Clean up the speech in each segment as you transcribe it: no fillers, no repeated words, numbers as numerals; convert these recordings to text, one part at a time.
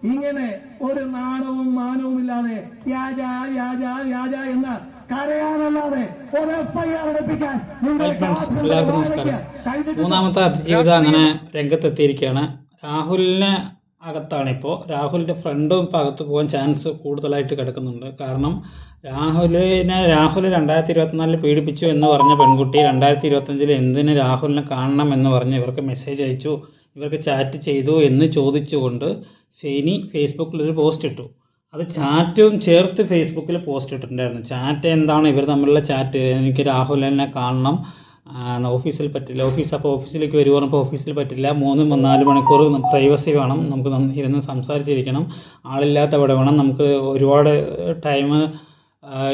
ഇങ്ങനെ ഒരു നാണവും മാനവും ഇല്ലാതെ വ്യാജ വ്യാജ വ്യാജ എന്ന് കരയാനല്ലാതെ ഒരു FIR എടുപ്പിക്കാൻ എല്ലാവർക്കും നമസ്കാരം. മൂന്നാമത്തെ അതിജീവിത അങ്ങനെ രംഗത്തെത്തിയിരിക്കുകയാണ്. രാഹുലിന് അകത്താണിപ്പോൾ. രാഹുലിൻ്റെ ഫ്രണ്ടും ഇപ്പോൾ അകത്ത് പോകാൻ ചാൻസ് കൂടുതലായിട്ട് കിടക്കുന്നുണ്ട്. കാരണം രാഹുൽ 2024 പീഡിപ്പിച്ചു എന്ന് പറഞ്ഞ പെൺകുട്ടി 2025 എന്തിന് രാഹുലിനെ കാണണം എന്ന് പറഞ്ഞ് ഇവർക്ക് മെസ്സേജ് അയച്ചു, ഇവർക്ക് ചാറ്റ് ചെയ്തു എന്ന് ചോദിച്ചുകൊണ്ട് ഫെനി ഫേസ്ബുക്കിലൊരു പോസ്റ്റ് ഇട്ടു. അത് ചാറ്റും ചേർത്ത് ഫേസ്ബുക്കിൽ പോസ്റ്റ് ഇട്ടിട്ടുണ്ടായിരുന്നു. ചാറ്റ് എന്താണ് ഇവർ തമ്മിലുള്ള ചാറ്റ്, എനിക്ക് രാഹുലിനെ കാണണം, ഓഫീസിൽ പറ്റില്ല, ഓഫീസിലേക്ക് വരുക പറഞ്ഞപ്പോൾ ഓഫീസിൽ പറ്റില്ല, 3-4 മണിക്കൂർ പ്രൈവസി വേണം, നമുക്ക് ഇരുന്ന് സംസാരിച്ചിരിക്കണം, ആളില്ലാത്തവിടെ വേണം, നമുക്ക് ഒരുപാട് ടൈം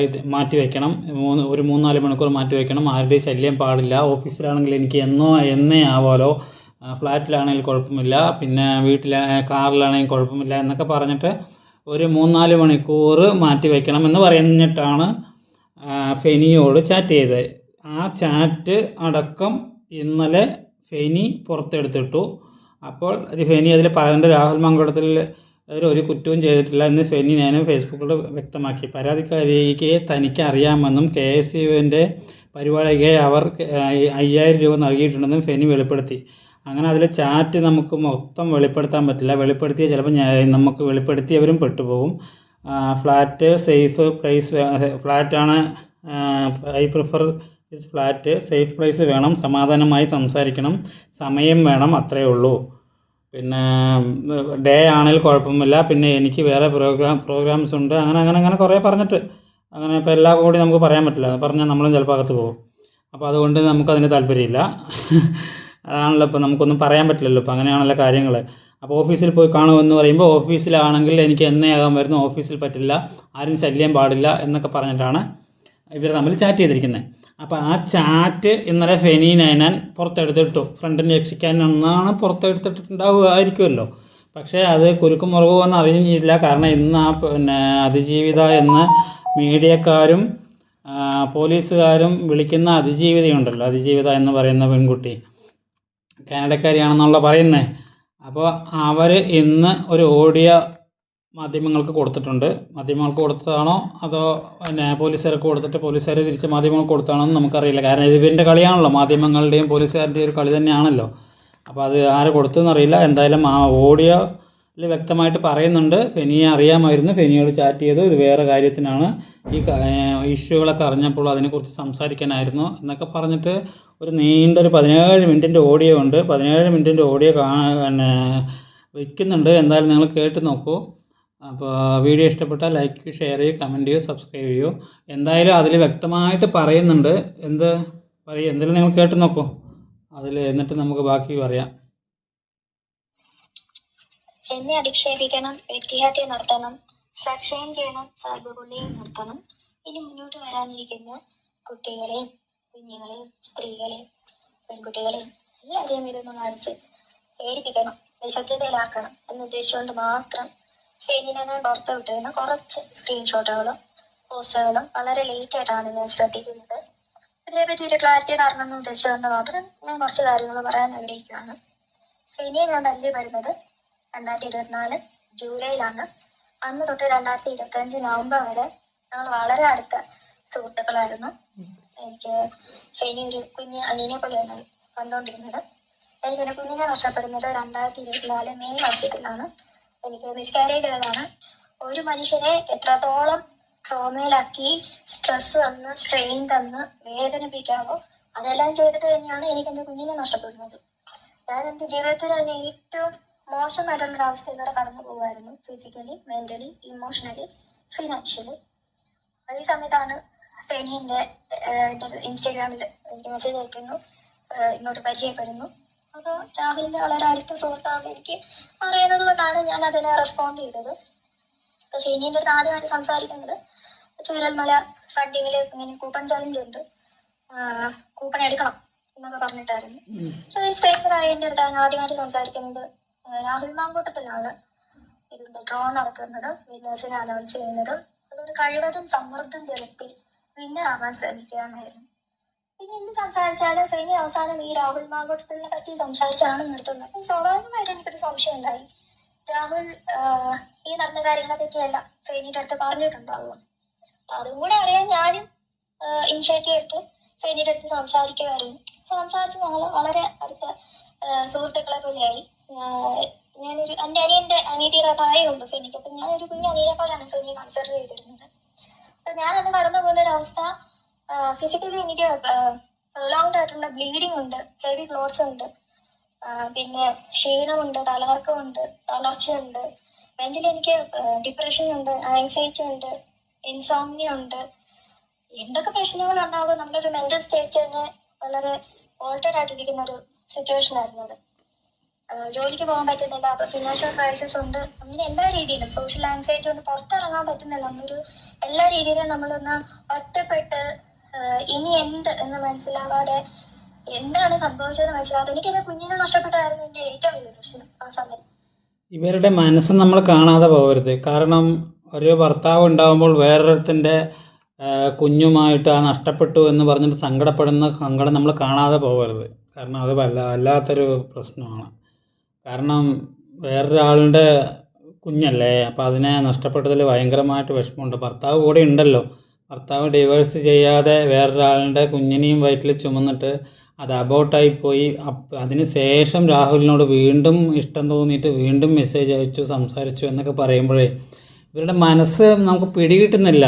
ഇത് മാറ്റി വയ്ക്കണം, 3-4 മണിക്കൂർ മാറ്റി വയ്ക്കണം, ആരുടെയും ശല്യം പാടില്ല, ഓഫീസിലാണെങ്കിൽ എനിക്ക് എന്നേ ആവാലോ, ഫ്ലാറ്റിലാണെങ്കിൽ കുഴപ്പമില്ല, പിന്നെ കാറിലാണെങ്കിൽ കുഴപ്പമില്ല എന്നൊക്കെ പറഞ്ഞിട്ട് ഒരു 3-4 മണിക്കൂർ മാറ്റി വയ്ക്കണം എന്ന് പറഞ്ഞിട്ടാണ് ഫെനിയോട് ചാറ്റ് ചെയ്തത്. ആ ചാറ്റ് അടക്കം ഇന്നലെ ഫെനി പുറത്തെടുത്തിട്ടു. അപ്പോൾ ഫെനി അതിൽ പറയുന്നത് രാഹുൽ മാങ്കുളത്തിൽ ഒരു കുറ്റവും ചെയ്തിട്ടില്ല എന്ന് ഫെനി ഞാൻ ഫേസ്ബുക്കിൽ വ്യക്തമാക്കി. പരാതിക്കാരിക്ക് തനിക്ക് അറിയാമെന്നും KSUവിൻ്റെ പരിപാടിക്ക് അവർ 5000 രൂപ നൽകിയിട്ടുണ്ടെന്നും ഫെനി വെളിപ്പെടുത്തി. അങ്ങനെ അതിൽ ചാറ്റ് നമുക്ക് മൊത്തം വെളിപ്പെടുത്താൻ പറ്റില്ല. വെളിപ്പെടുത്തിയ ചിലപ്പോൾ നമുക്ക് വെളിപ്പെടുത്തിയവരും പെട്ടുപോകും. ഫ്ലാറ്റ് സേഫ് പ്ലേസ്, ഫ്ലാറ്റാണ്, I prefer this flat, safe place വേണം, സമാധാനമായി സംസാരിക്കണം, സമയം വേണം, അത്രയേ ഉള്ളൂ. പിന്നെ ഡേ ആണെങ്കിൽ കുഴപ്പമില്ല, പിന്നെ എനിക്ക് വേറെ പ്രോഗ്രാംസ് ഉണ്ട്, അങ്ങനെ കുറേ പറഞ്ഞിട്ട് അങ്ങനെ ഇപ്പോൾ എല്ലാം കൂടി നമുക്ക് പറയാൻ പറ്റില്ല. പറഞ്ഞാൽ നമ്മളും ചിലപ്പോൾ അകത്ത് പോകും. അപ്പോൾ അതുകൊണ്ട് നമുക്കതിന് താല്പര്യമില്ല. അതാണല്ലോ ഇപ്പോൾ നമുക്കൊന്നും പറയാൻ പറ്റില്ലല്ലോ. ഇപ്പോൾ അങ്ങനെയാണല്ലോ കാര്യങ്ങൾ. അപ്പോൾ ഓഫീസിൽ പോയി കാണുമെന്ന് പറയുമ്പോൾ ഓഫീസിലാണെങ്കിൽ എനിക്ക് എന്നേ ആകാൻ വരുന്നു, ഓഫീസിൽ പറ്റില്ല, ആരും ശല്യം പാടില്ല എന്നൊക്കെ പറഞ്ഞിട്ടാണ് ഇവർ തമ്മിൽ ചാറ്റ് ചെയ്തിരിക്കുന്നത്. അപ്പോൾ ആ ചാറ്റ് ഇന്നലെ ഫെനി നൈനാൻ പുറത്തെടുത്തിട്ടു. ഫ്രണ്ടിനെ രക്ഷിക്കാനെന്നാണ് പുറത്തെടുത്തിട്ടുണ്ടാവുമായിരിക്കുമല്ലോ. പക്ഷേ അത് കുരുക്കും മുറകുമെന്ന് അറിഞ്ഞില്ല. കാരണം ഇന്ന് പിന്നെ അതിജീവിത എന്ന് മീഡിയക്കാരും പോലീസുകാരും വിളിക്കുന്ന അതിജീവിതയുണ്ടല്ലോ, അതിജീവിത എന്ന് പറയുന്ന പെൺകുട്ടി കാനഡക്കാരിയാണെന്നുള്ള പറയുന്നത്. അപ്പോൾ അവർ ഇന്ന് ഒരു ഓഡിയോ മാധ്യമങ്ങൾക്ക് കൊടുത്തിട്ടുണ്ട്. മാധ്യമങ്ങൾക്ക് കൊടുത്തതാണോ അതോ പിന്നെ പോലീസുകാർക്ക് കൊടുത്തിട്ട് പോലീസുകാർ തിരിച്ച് മാധ്യമങ്ങൾക്ക് കൊടുത്തതാണോ എന്ന് നമുക്കറിയില്ല. കാരണം ഇത് ഇവരുടെ കളിയാണല്ലോ, മാധ്യമങ്ങളുടെയും പോലീസുകാരുടെയും ഒരു കളി തന്നെയാണല്ലോ. അപ്പോൾ അത് ആര് കൊടുത്തെന്നറിയില്ല. എന്തായാലും ആ ഓഡിയോയിൽ വ്യക്തമായിട്ട് പറയുന്നുണ്ട് ഫെനിയെ അറിയാമായിരുന്നു, ഫെനിയോട് ചാറ്റ് ചെയ്തു, ഇത് വേറെ കാര്യത്തിനാണ്, ഈ ഇഷ്യൂകളൊക്കെ അറിഞ്ഞപ്പോൾ അതിനെക്കുറിച്ച് സംസാരിക്കാനായിരുന്നു എന്നൊക്കെ പറഞ്ഞിട്ട് ഒരു നീണ്ടൊരു 17 മിനിറ്റിൻ്റെ ഓഡിയോ ഉണ്ട്. 17 മിനിറ്റിൻ്റെ ഓഡിയോ പിന്നെ വയ്ക്കുന്നുണ്ട്. എന്തായാലും നിങ്ങൾ കേട്ട് നോക്കൂ. അപ്പോൾ വീഡിയോ ഇഷ്ടപ്പെട്ടാൽ ലൈക്ക് ചെയ്യൂ, ഷെയർ ചെയ്യൂ, കമൻറ്റ് ചെയ്യൂ, സബ്സ്ക്രൈബ് ചെയ്യൂ. എന്തായാലും അതിൽ വ്യക്തമായിട്ട് പറയുന്നുണ്ട്. എന്തെങ്കിലും നിങ്ങൾ കേട്ട് നോക്കൂ. അതിൽ എന്നിട്ട് നമുക്ക് ബാക്കി പറയാം. എന്നെ അധിക്ഷേപിക്കണം, വ്യക്തിഹത്യ നടത്തണം, സ്ലക്ഷയം ചെയ്യണം, സൈബർ ബുള്ളിങ് നടത്തണം. ഇനി മുന്നോട്ട് വരാനിരിക്കുന്ന കുട്ടികളെയും കുഞ്ഞുങ്ങളെയും സ്ത്രീകളെയും പെൺകുട്ടികളെയും എല്ലാവരെയും ഇതൊന്ന് കാണിച്ച് പേടിപ്പിക്കണം, നിശബ്ദതയിലാക്കണം എന്ന് ഉദ്ദേശിച്ചുകൊണ്ട് മാത്രം ഫെനിനെ ഞാൻ പുറത്തു വിട്ടിരുന്ന കുറച്ച് സ്ക്രീൻഷോട്ടുകളും പോസ്റ്ററുകളും വളരെ ലേറ്റ് ആയിട്ടാണ് ഞാൻ ശ്രദ്ധിക്കുന്നത്. ഇതിനെപ്പറ്റി ഒരു ക്ലാരിറ്റി തരണം എന്ന് ഉദ്ദേശിച്ചുകൊണ്ട് മാത്രം ഞാൻ കുറച്ച് കാര്യങ്ങൾ പറയാൻ ആഗ്രഹിക്കുകയാണ്. ഫെനിയെ ഞാൻ പരിചയപ്പെടുന്നത് 2024 ജൂലൈയിലാണ്. അന്ന് തൊട്ട് 2025 നവംബർ വരെ ഞങ്ങൾ വളരെ അടുത്ത സുഹൃത്തുക്കളായിരുന്നു. എനിക്ക് ഫെനി ഒരു കുഞ്ഞ് അനിയനെ പോലെയാണ് കണ്ടുകൊണ്ടിരുന്നത്. എനിക്കൊരു കുഞ്ഞിനെ നഷ്ടപ്പെടുന്നത് 2024 മെയ് മാസത്തിലാണ്. എനിക്ക് മിസ്കാരേജ് ആയതാണ്. ഒരു മനുഷ്യനെ എത്രത്തോളം ട്രോമയിലാക്കി സ്ട്രെസ് തന്ന് സ്ട്രെയിൻ തന്ന് വേദനിപ്പിക്കാവോ അതെല്ലാം ചെയ്തിട്ട് തന്നെയാണ് എനിക്ക് എൻ്റെ കുഞ്ഞിനെ നഷ്ടപ്പെടുന്നത്. ഞാൻ എൻ്റെ ജീവിതത്തിൽ തന്നെ ഏറ്റവും മോശമായിട്ടുള്ളൊരു അവസ്ഥയിലൂടെ കടന്നു പോകുമായിരുന്നു. Physically, mentally, emotionally, financially. ഈ സമയത്താണ് ഫെനിന്റെ ഇൻസ്റ്റാഗ്രാമിൽ എനിക്ക് മെസ്സേജ് അയക്കുന്നു, ഇങ്ങോട്ട് പരിചയപ്പെടുന്നു. അപ്പോൾ രാഹുലിന്റെ വളരെ അടുത്ത സുഹൃത്താണെന്ന് എനിക്ക് അറിയുന്നത് കൊണ്ടാണ് ഞാൻ അതിനെ റെസ്പോണ്ട് ചെയ്തത്. അപ്പോൾ ഫെനിന്റെ അടുത്ത് ആദ്യമായിട്ട് സംസാരിക്കുന്നത് ചൂരൽമല ഫണ്ടിങ്ങിൽ ഇങ്ങനെ കൂപ്പൺ ചലഞ്ച് ഉണ്ട്, കൂപ്പൺ എടുക്കണം എന്നൊക്കെ പറഞ്ഞിട്ടായിരുന്നു. സ്ട്രേഞ്ചറായി എൻ്റെ അടുത്താണ് ആദ്യമായിട്ട് സംസാരിക്കുന്നത്. രാഹുൽ മാങ്കൂട്ടത്തിലാണ് ഇതിന്റെ ഡ്രോ നടത്തുന്നത്, വിന്നേഴ്സിനെ അനൗൺസ് ചെയ്യുന്നതും. അതൊരു കഴിവതും സമ്മർദ്ദം ചെലുത്തി വിന്നറാകാൻ ശ്രമിക്കുക എന്നായിരുന്നു. പിന്നെ എന്ത് സംസാരിച്ചാലും ഫെനി അവസാനം ഈ രാഹുൽ മാങ്കൂട്ടത്തിനെ പറ്റി സംസാരിച്ചാണ് നിർത്തുന്നത്. അപ്പോൾ സ്വാഭാവികമായിട്ട് എനിക്കൊരു സംശയം ഉണ്ടായി, രാഹുൽ ഈ നടന്ന കാര്യങ്ങളെ പറ്റിയല്ല ഫെനിയുടെ അടുത്ത് പറഞ്ഞിട്ടുണ്ടാവുക. അപ്പൊ അതും കൂടെ അറിയാൻ ഞാനും ഇനിഷ്യേറ്റീവ് എടുത്ത് ഫെനിയുടെ അടുത്ത് സംസാരിച്ച് ഞങ്ങൾ വളരെ അടുത്ത സുഹൃത്തുക്കളെ പോലെയായി. ഞാനൊരു എൻ്റെ അനിയത്തിയുടെ പ്രായമുണ്ട് ഫെനിക്ക്. അപ്പം ഞാനൊരു കുഞ്ഞു അനിയനെ പോലെയാണ് ഫെനിയെ കൺസിഡർ ചെയ്തിരുന്നത്. അപ്പം ഞാനന്ന് കടന്നു പോകുന്ന ഒരവസ്ഥ, ഫിസിക്കലി എനിക്ക് പ്രൊലോങ്ഡ് ആയിട്ടുള്ള ബ്ലീഡിങ് ഉണ്ട്, ഹെവി ക്ലോട്ട്സ് ഉണ്ട്, പിന്നെ ക്ഷീണമുണ്ട്, തലകറക്കമുണ്ട്, തളർച്ചയുണ്ട്, മെന്റലി എനിക്ക് ഡിപ്രഷൻ ഉണ്ട്, ആൻസൈറ്റി ഉണ്ട്, ഇൻസോംനിയ ഉണ്ട്. എന്തൊക്കെ പ്രശ്നങ്ങൾ ഉണ്ടാവും, നമ്മുടെ ഒരു മെന്റൽ സ്റ്റേറ്റ് തന്നെ വളരെ ഓൾട്ടേഡ് ആയിട്ടിരിക്കുന്ന ഒരു സിറ്റുവേഷൻ ആയിരുന്നു അത്. ജോലിക്ക് പോകാൻ പറ്റുന്നില്ല, അപ്പൊ ഫിനാൻഷ്യൽ ക്രൈസിസ് ഉണ്ട്, അങ്ങനെ എല്ലാ രീതിയിലും സോഷ്യൽ ആൻസൈറ്റി കൊണ്ട് പുറത്തിറങ്ങാൻ പറ്റുന്നില്ല. നമ്മളൊരു എല്ലാ രീതിയിലും നമ്മളൊന്ന് ഒറ്റപ്പെട്ട് ഇനി എന്ത് എന്ന് മനസ്സിലാവാതെ എന്താണ് സംഭവിച്ചതെന്ന് മനസ്സിലാവാതെ എനിക്ക് എന്റെ കുഞ്ഞിനെ നഷ്ടപ്പെട്ടായിരുന്നു എന്റെ ഏറ്റവും വലിയ പ്രശ്നം ആ സമയത്ത്. ഇവരുടെ മനസ്സ് നമ്മൾ കാണാതെ പോകരുത്. കാരണം ഒരു ഭർത്താവ് ഉണ്ടാകുമ്പോൾ വേറൊരുത്തിൻ്റെ കുഞ്ഞുമായിട്ട് ആ നഷ്ടപ്പെട്ടു എന്ന് പറഞ്ഞിട്ട് സങ്കടം നമ്മൾ കാണാതെ പോകരുത്. കാരണം അത് വല്ലാത്തൊരു പ്രശ്നമാണ്. കാരണം വേറൊരാളുടെ കുഞ്ഞല്ലേ, അപ്പോൾ അതിനെ നഷ്ടപ്പെട്ടതിൽ ഭയങ്കരമായിട്ട് വിഷമമുണ്ട്. ഭർത്താവ് കൂടെ ഉണ്ടല്ലോ, ഭർത്താവ് ഡിവേഴ്സ് ചെയ്യാതെ വേറൊരാളുടെ കുഞ്ഞിനെയും വയറ്റിൽ ചുമന്നിട്ട് അത് അബോട്ടായി പോയി. അതിന് ശേഷം രാഹുലിനോട് വീണ്ടും ഇഷ്ടം തോന്നിയിട്ട് വീണ്ടും മെസ്സേജ് അയച്ചു, സംസാരിച്ചു എന്നൊക്കെ പറയുമ്പോഴേ ഇവരുടെ മനസ്സ് നമുക്ക് പിടികിട്ടുന്നില്ല.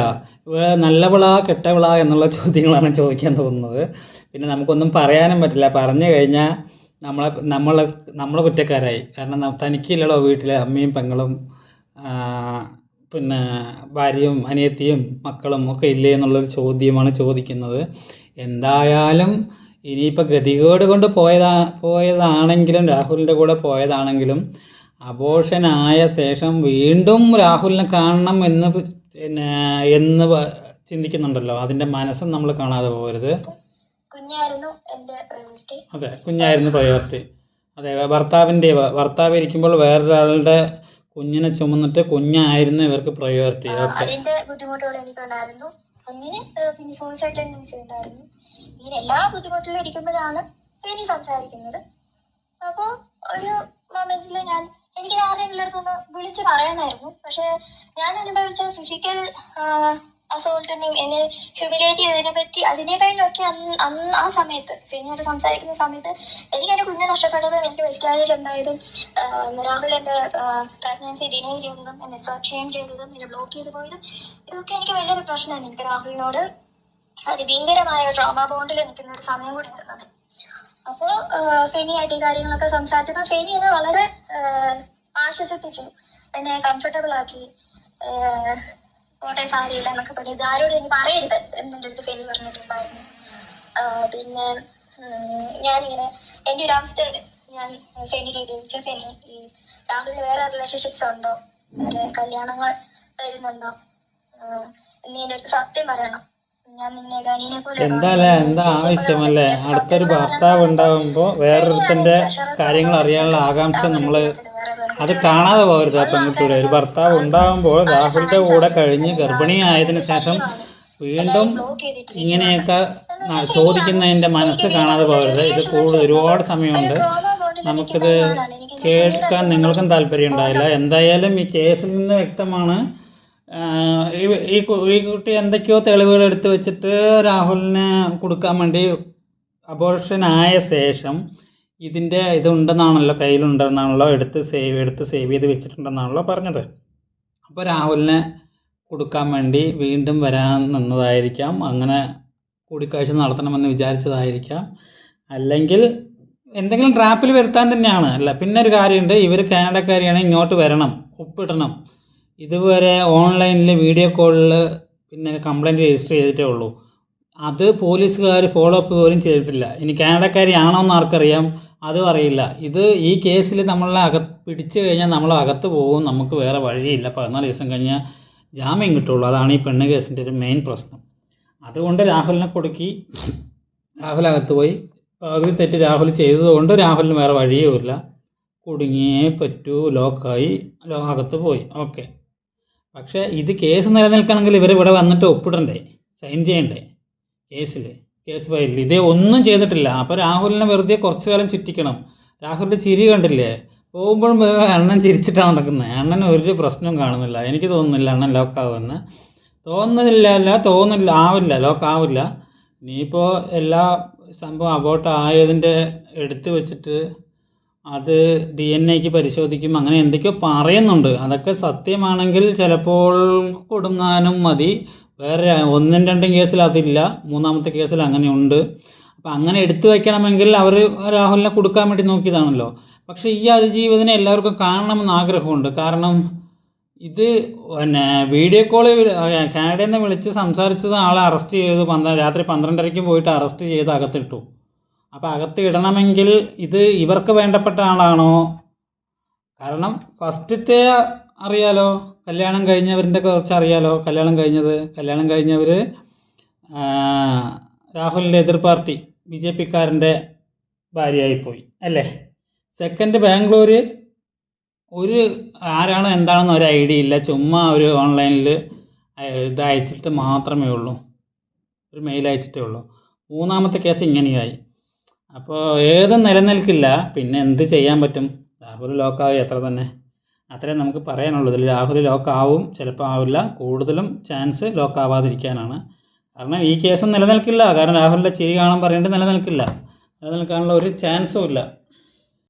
നല്ലവളാ കെട്ടവളാ എന്നുള്ള ചോദ്യങ്ങളാണ് ചോദിക്കാൻ തോന്നുന്നത്. പിന്നെ നമുക്കൊന്നും പറയാനും പറ്റില്ല. പറഞ്ഞു കഴിഞ്ഞാൽ നമ്മളെ കുറ്റക്കാരായി. കാരണം തനിക്കില്ലടോ വീട്ടിലെ അമ്മയും പെങ്ങളും പിന്നെ ഭാര്യയും അനിയത്തിയും മക്കളും ഒക്കെ ഇല്ലേ എന്നുള്ളൊരു ചോദ്യമാണ് ചോദിക്കുന്നത്. എന്തായാലും ഇനിയിപ്പോൾ ഗതികേട് കൊണ്ട് പോയതാണെങ്കിലും രാഹുലിൻ്റെ കൂടെ പോയതാണെങ്കിലും അബോർഷനായ ശേഷം വീണ്ടും രാഹുലിനെ കാണണം എന്ന് ചിന്തിക്കുന്നുണ്ടല്ലോ, അതിൻ്റെ മനസ്സും നമ്മൾ കാണാതെ പോകരുത്. അതെ, കുഞ്ഞായിരുന്നു പ്രയോറിറ്റി. അതെ, ഭർത്താവ് ഇരിക്കുമ്പോൾ വേറൊരാളുടെ കുഞ്ഞിനെ ചുമന്നിട്ട് കുഞ്ഞായിരുന്നു ഇവർക്ക് പ്രയോറിറ്റി. അതിന്റെ ബുദ്ധിമുട്ടുകൾ എനിക്കുണ്ടായിരുന്നു. കുഞ്ഞിന് പിന്നെ സൂയിസൈഡ് ടെൻഡൻസി ഉണ്ടായിരുന്നു. ഇങ്ങനെ എല്ലാ ബുദ്ധിമുട്ടിലും ഇരിക്കുമ്പോഴാണ് ഫെനി സംസാരിക്കുന്നത്. അപ്പോൾ ഒരു മൊമെന്റിൽ എനിക്ക് ആരെങ്കിലും അടുത്തൊന്ന് വിളിച്ച് പറയണമായിരുന്നു. പക്ഷെ ഞാൻ അനുഭവിച്ച ഫിസിക്കൽ അസോൾട്ടിനെയും എന്നെ ഹ്യൂമിലേറ്റ് ചെയ്തതിനെ പറ്റി അതിനേക്കാളൊക്കെ അന്ന് ആ സമയത്ത് ഫെനിയോട് സംസാരിക്കുന്ന സമയത്ത് എനിക്ക് എൻ്റെ കുഞ്ഞിനെ നഷ്ടപ്പെട്ടതും എനിക്ക് മിസ്കാരേജ് ഉണ്ടായതും രാഹുൽ എൻ്റെ പ്രഗ്നൻസി ഡിനൈ ചെയ്തതും എന്നെ ഷെയിം ചെയ്തതും എന്നെ ബ്ലോക്ക് ചെയ്തു പോയതും ഇതൊക്കെ എനിക്ക് വലിയൊരു പ്രശ്നമാണ്. എനിക്ക് രാഹുലിനോട് അതിഭീകരമായ ട്രോമ ബോണ്ടിൽ നിൽക്കുന്ന ഒരു സമയം കൂടി ആയിരുന്നത്. അപ്പോൾ ഫെനിയായിട്ട് ഈ കാര്യങ്ങളൊക്കെ സംസാരിച്ചപ്പോൾ ഫെനി എന്നെ വളരെ ആശ്വസിപ്പിച്ചു, എന്നെ കംഫർട്ടബിൾ ആക്കി. കോട്ടെ സാരിയില്ല എന്നൊക്കെ പറഞ്ഞു, ഇതാരോടും എനിക്ക് പറയരുത് എന്നെ അടുത്ത് ഫെനി പറഞ്ഞിട്ടുണ്ടായിരുന്നു. പിന്നെ ഞാനിങ്ങനെ എൻ്റെ ഒരു അവസ്ഥയിൽ ഞാൻ ഫെനിക്ക് ചോദിച്ചു, ഫെനി ഈ രാഹുലിന് വേറെ റിലേഷൻഷിപ്സ് ഉണ്ടോ, വേറെ കല്യാണങ്ങൾ വരുന്നുണ്ടോ, നീ എൻ്റെ അടുത്ത് സത്യം പറയണം, ഞാൻ നിന്നെ ഗനീനെ പോലെ എന്താ ആവശ്യമല്ലേ. അടുത്തൊരു ഭർത്താവ് ഉണ്ടാകുമ്പോൾ വേറൊരുത്തൻ്റെ കാര്യങ്ങൾ അറിയാനുള്ള ആകാംക്ഷ നമ്മൾ അത് കാണാതെ പോകരുത്. ആ പെൺകുട്ടിയുടെ ഒരു ഭർത്താവ് ഉണ്ടാകുമ്പോൾ രാഹുലിൻ്റെ കൂടെ കഴിഞ്ഞ് ഗർഭിണിയായതിനു ശേഷം വീണ്ടും ഇങ്ങനെയൊക്കെ ചോദിക്കുന്നതിൻ്റെ മനസ്സ് കാണാതെ പോകരുത്. ഇത് ഒരുപാട് സമയമുണ്ട്, നമുക്കിത് കേൾക്കാൻ നിങ്ങൾക്കും താല്പര്യം ഉണ്ടാവില്ല. എന്തായാലും ഈ കേസിൽ നിന്ന് വ്യക്തമാണ്, ഈ കുട്ടി എന്തൊക്കെയോ തെളിവുകൾ എടുത്ത് വെച്ചിട്ട് രാഹുലിന് കൊടുക്കാൻ വേണ്ടി അബോർഷനായ ശേഷം ഇതുണ്ടെന്നാണല്ലോ, കയ്യിലുണ്ടെന്നാണല്ലോ, എടുത്ത് സേവ് ചെയ്ത് വെച്ചിട്ടുണ്ടെന്നാണല്ലോ പറഞ്ഞത്. അപ്പോൾ രാഹുലിനെ കൊടുക്കാൻ വേണ്ടി വീണ്ടും വരാൻ നിന്നതായിരിക്കാം, അങ്ങനെ കൂടിക്കാഴ്ച നടത്തണമെന്ന് വിചാരിച്ചതായിരിക്കാം, അല്ലെങ്കിൽ എന്തെങ്കിലും ട്രാപ്പിൽ വരുത്താൻ തന്നെയാണ്. അല്ല, പിന്നെ ഒരു കാര്യമുണ്ട്, ഇവർ കാനഡക്കാരിയാണ്, ഇങ്ങോട്ട് വരണം, ഒപ്പിടണം. ഇതുവരെ ഓൺലൈനിൽ വീഡിയോ കോളിൽ പിന്നെ കംപ്ലയിൻറ്റ് രജിസ്റ്റർ ചെയ്തിട്ടേ ഉള്ളൂ. അത് പോലീസുകാർ ഫോളോ അപ്പ് പോലും ചെയ്തിട്ടില്ല. ഇനി കാനഡക്കാരിയാണോ എന്ന് ആർക്കറിയാം, അതും അറിയില്ല. ഈ കേസിൽ നമ്മളെ പിടിച്ചു കഴിഞ്ഞാൽ നമ്മൾ അകത്ത് പോകും, നമുക്ക് വേറെ വഴിയില്ല. 14 ദിവസം കഴിഞ്ഞാൽ ജാമ്യം കിട്ടുള്ളൂ. അതാണ് ഈ പെണ്ണ് കേസിൻ്റെ ഒരു മെയിൻ പ്രശ്നം. അതുകൊണ്ട് രാഹുലിനെ കൊടുക്കി, രാഹുൽ അകത്ത് പോയി. പകുതി തെറ്റ് രാഹുൽ ചെയ്തതുകൊണ്ട് രാഹുലിന് വേറെ വഴിയുമില്ല, കുടുങ്ങിയേ പറ്റൂ, ലോക്കായി അകത്ത് പോയി. ഓക്കെ, പക്ഷേ ഇത് കേസ് നിലനിൽക്കണമെങ്കിൽ ഇവരിവിടെ വന്നിട്ട് ഒപ്പിടണ്ടേ, സൈൻ ചെയ്യണ്ടേ കേസ് ഫയലിൽ. ഇതേ ഒന്നും ചെയ്തിട്ടില്ല. അപ്പോൾ രാഹുലിനെ വെറുതെ കുറച്ചു കാലം ചുറ്റിക്കണം. രാഹുലിൻ്റെ ചിരി കണ്ടില്ലേ, പോകുമ്പോഴും അണ്ണൻ ചിരിച്ചിട്ടാണ് നടക്കുന്നത്. അണ്ണന് ഒരു പ്രശ്നവും കാണുന്നില്ല. എനിക്ക് തോന്നുന്നില്ല അണ്ണൻ ലോക്കാവുമെന്ന്. ആവില്ല, ലോക്കാവില്ല. ഇനിയിപ്പോൾ എല്ലാ സംഭവം അബോട്ട് ആയതിൻ്റെ എടുത്ത് വെച്ചിട്ട് അത് DNA പരിശോധിക്കും, അങ്ങനെ എന്തൊക്കെയോ പറയുന്നുണ്ട്. അതൊക്കെ സത്യമാണെങ്കിൽ ചിലപ്പോൾ കൊടുങ്ങാനും മതി. വേറെ 1-2 കേസിൽ അതില്ല, 3-ാമത്തെ കേസിൽ അങ്ങനെയുണ്ട്. അപ്പം അങ്ങനെ എടുത്തു വയ്ക്കണമെങ്കിൽ അവർ രാഹുലിനെ കൊടുക്കാൻ വേണ്ടി നോക്കിയതാണല്ലോ. പക്ഷേ ഈ അതിജീവിതനെ എല്ലാവർക്കും കാണണമെന്ന് ആഗ്രഹമുണ്ട്. കാരണം ഇത് വീഡിയോ കോളിൽ കാനഡയിൽ നിന്ന് വിളിച്ച് സംസാരിച്ചത് ആളെ അറസ്റ്റ് ചെയ്തു. രാത്രി 12:30 പോയിട്ട് അറസ്റ്റ് ചെയ്ത് അകത്തിട്ടു. അപ്പോൾ അകത്ത് ഇടണമെങ്കിൽ ഇത് ഇവർക്ക് വേണ്ടപ്പെട്ട ആളാണോ? കാരണം ഫസ്റ്റത്തെ അറിയാലോ, കല്യാണം കഴിഞ്ഞവരിൻ്റെ കുറച്ച് അറിയാലോ. കല്യാണം കഴിഞ്ഞവർ രാഹുലിൻ്റെ എതിർ പാർട്ടി BJP-ക്കാരൻ്റെ ഭാര്യയായിപ്പോയി അല്ലേ. സെക്കൻഡ് ബാംഗ്ലൂർ ആരാണ് എന്താണെന്ന് ഒരു ഐഡിയ ഇല്ല. ചുമ്മാ ഒരു ഓൺലൈനിൽ ഇത് അയച്ചിട്ട് മാത്രമേ ഉള്ളൂ, ഒരു മെയിൽ അയച്ചിട്ടേ ഉള്ളൂ. 3-ാമത്തെ കേസ് ഇങ്ങനെയായി. അപ്പോൾ ഏതും നിലനിൽക്കില്ല. പിന്നെ എന്ത് ചെയ്യാൻ പറ്റും? രാഹുൽ ലോക്കാവും, എത്ര തന്നെ. അത്രയും നമുക്ക് പറയാനുള്ളൂ. ഇതിൽ രാഹുൽ ലോക്കാവും, ചിലപ്പോൾ ആവില്ല. കൂടുതലും ചാൻസ് ലോക്കാവാതിരിക്കാനാണ്. കാരണം ഈ കേസും നിലനിൽക്കില്ല. കാരണം രാഹുലിൻ്റെ ചിരി കാണാൻ പറയേണ്ടത് നിലനിൽക്കാനുള്ള ഒരു ചാൻസും ഇല്ല.